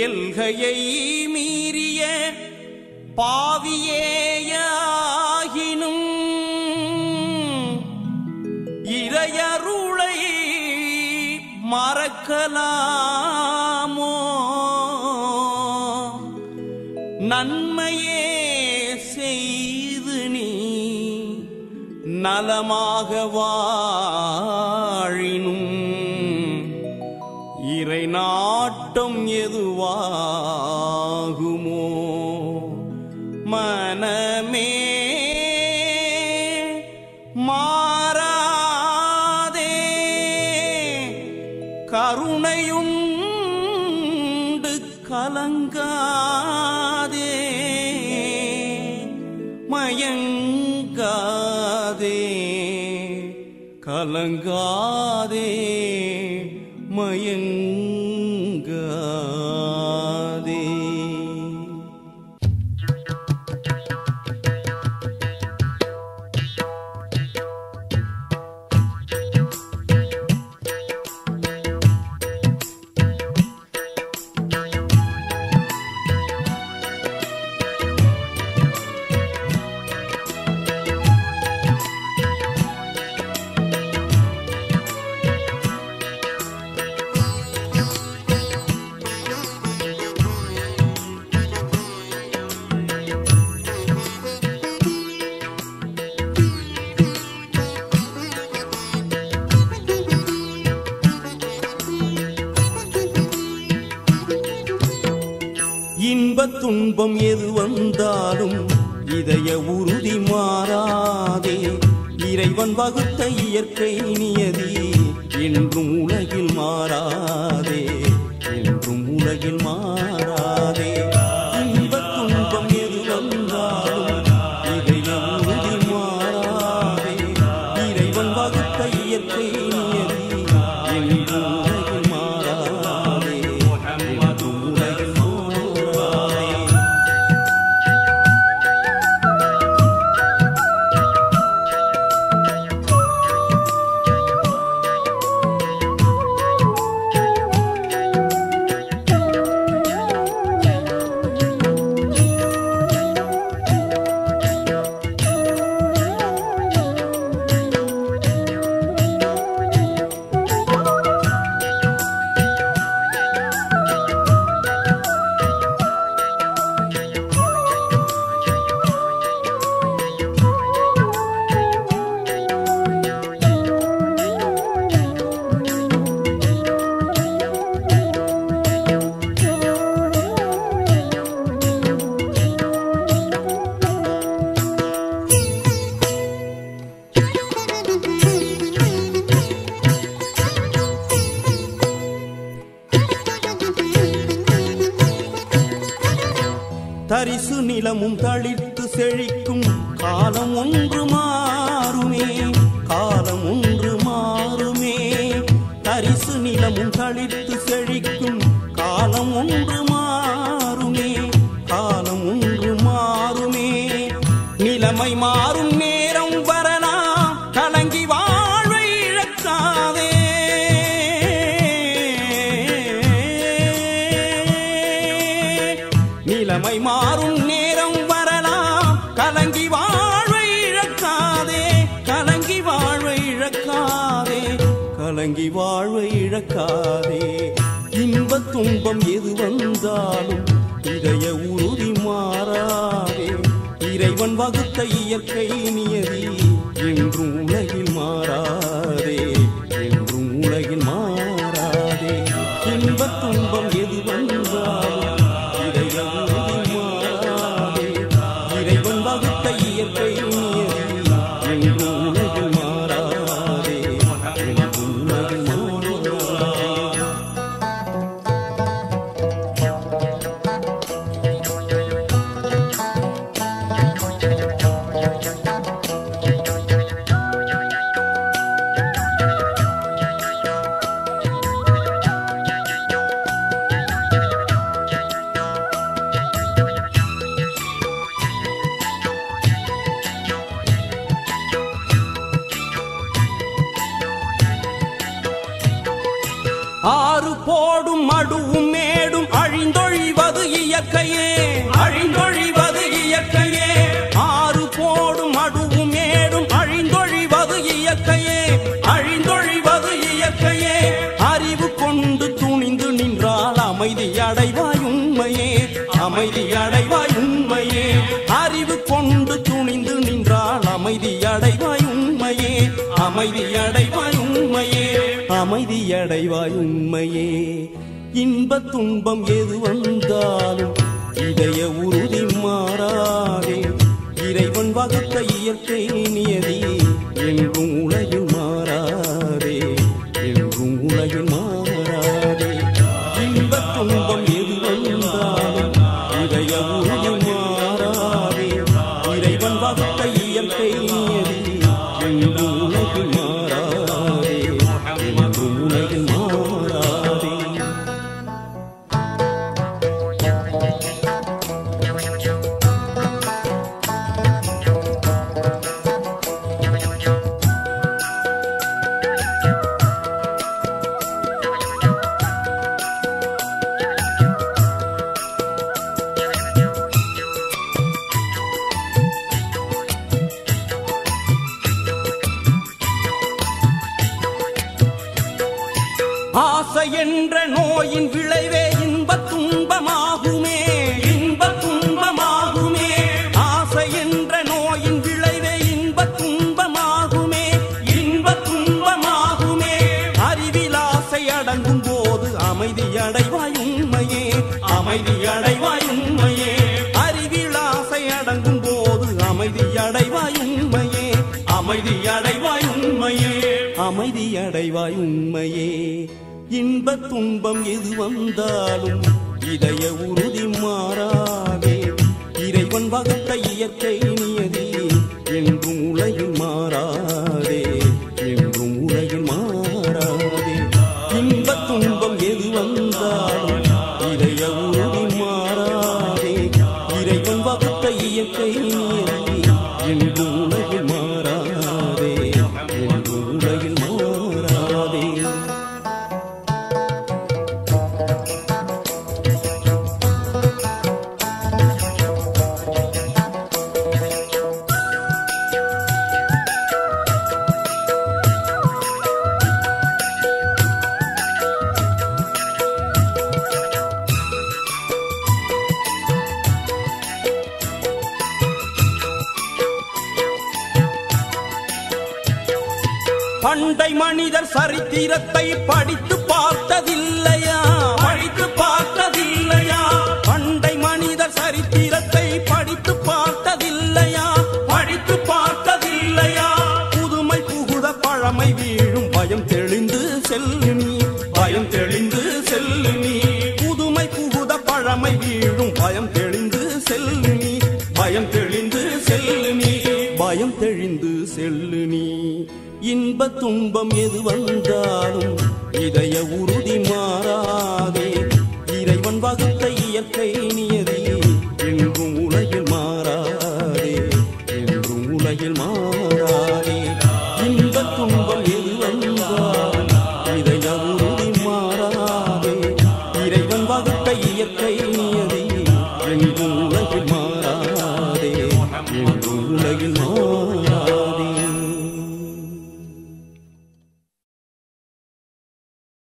எல்கையை மீறிய பாவியேயாகினும் இறையருளை மறக்கலாமோ? நன்மையே செய்து நீ நலமாக வாழினும் இறை நாட்டம் எதுவாகுமோ? மனமே மாறாதே, கருணையுண்டு கலங்காதே, மயங்காதே கலங்காதே மயங்காதே. இன்பத் துன்பம் எது வந்தாலும் இதய உறுதி மாறாதே, இறைவன் வகுத்த இயற்கை நியதி என்றும் உலகில் மாறாதே, என்றும் உலகில் மாறாதே. இன்பத் துன்பம் எது வந்தாலும் இதய உறுதி மாறாதே, இறைவன் வகுத்த இயற்கை நியதி என்றும் உலகில் மாறாதே, என்றும் உலகில் தரிசு நிலமும் தளிர்த்து செழிக்கும் காலம் ஒன்று மாறுமே, காலம் ஒன்று மாறுமே. தரிசு நிலமும் தளிர்த்து செழிக்கும் காலம் ஒன்று மாறுமே, காலம் ஒன்று மாறுமே. நிலைமை மாறும் நேரம் வரலாம், கலங்கி வாழ்வை இழக்காதே. நிலைமை மாறும் நேரம் வரலாம், கலங்கி வாழ்வை இழக்காதே, கலங்கி வாழ்வை இழக்காதே, கலங்கி வாழ்வை இழக்காதே. இன்பத் துன்பம் எது வந்தாலும் இதய உறுதி மாறாதே, இறைவன் வகுத்த இயற்கை நியதி என்றும் உலகில் மாறாதே, என்றும் உலகில் மாறாதே. இன்பத் துன்பம் எது வந்தாலும் இதய உறுதி மாறாதே, இறைவன் வகுத்த இயற்கை நியதி என்றும் உலகில் மாறாதே, என்றும் உலகில் மாறாதே. ஆறு போடும் மடுவும் மேடும் அழிந்தொழிவது இயற்கையே அழிந்தொழிவது இயற்கையே ஆறு போடும் மடுவும் மேடும் அழிந்தொழிவது இயற்கையே அழிந்தொழிவது இயற்கையே அறிவு கொண்டு துணிந்து நின்றால் அமைதி அடைவாய் உண்மையே அமைதி அடைவாய் உண்மையே அறிவு கொண்டு துணிந்து நின்றால் அமைதி அடைவாய் உண்மையே அமைதி அடைவாய் உண்மையே அமைதி அடைவாய் உண்மையே இன்பத் துன்பம் எது வந்தாலும் இதய உறுதி மாறாதே இறைவன் வகுத்த இயற்கை நியதி என்றும் உலகில் மாறாதே என்றும் உலகில் மாறாதே இன்பத் துன்பம் எது வந்தாலும் இதய உறுதி மாறாதே இறைவன் வகுத்த இயற்கை நியதி என்றும் உலகில் மாறாதே என்றும் உலகில் மாறாதே ஆசை என்ற நோயின் விளைவே இன்பத் துன்பமாகுமே இன்பத் துன்பமாகுமே ஆசை என்ற நோயின் விளைவே இன்பத் துன்பமாகுமே இன்பத் துன்பமாகுமே அறிவில் ஆசை அடங்கும் போது அமைதி அடைவாய் உண்மையே அமைதி அடைவாய் உண்மையே அறிவில் ஆசை அடங்கும் போது அமைதி அடைவாய் உண்மையே அமைதி அடைவாய் உண்மையே அமைதி அடைவாய் உண்மையே இன்பத் துன்பம் எது வந்தாலும் இதய உறுதி மாறாதே இறைவன் வகுத்த இயற்கை நியதி என்றும் உலகில் மாறாதே என்றும் உலகில் மாறாதே இன்பத் துன்பம் எது வந்தாலும் இதய உறுதி மாறாதே இறைவன் வகுத்த இயற்கை நியதி என்றும் உலகில் மாறாதே என்றும் உலகில் மாறாதே பண்டை மனிதர் சரித்திரத்தை படித்து பார்த்ததில்லையா படித்து பார்த்ததில்லையா பண்டை மனிதர் சரித்திரத்தை படித்து பார்த்ததில்லையா படித்து பார்த்ததில்லையா புதுமை புகுத பழமை வீழும் பயம் தெளிந்து செல்லு நீ பயம் தெளிந்து செல்லு நீ புதுமை புகுத பழமை வீழும் பயம் தெளிந்து செல்லு நீ பயம் தெளிந்து செல்லு நீ பயம் தெளிந்து செல்லு நீ இன்பத் துன்பம் எது வந்தாலும் இதய உறுதி மாறாதே இறைவன் வகுத்த இயற்கை நியதி என்றும் உலகில் மாறாதே என்றும் உலகில் மாறாதே இன்பத் துன்பம் எது வந்தாலும் இதய உறுதி மாறாதே இறைவன் வகுத்த இயற்கை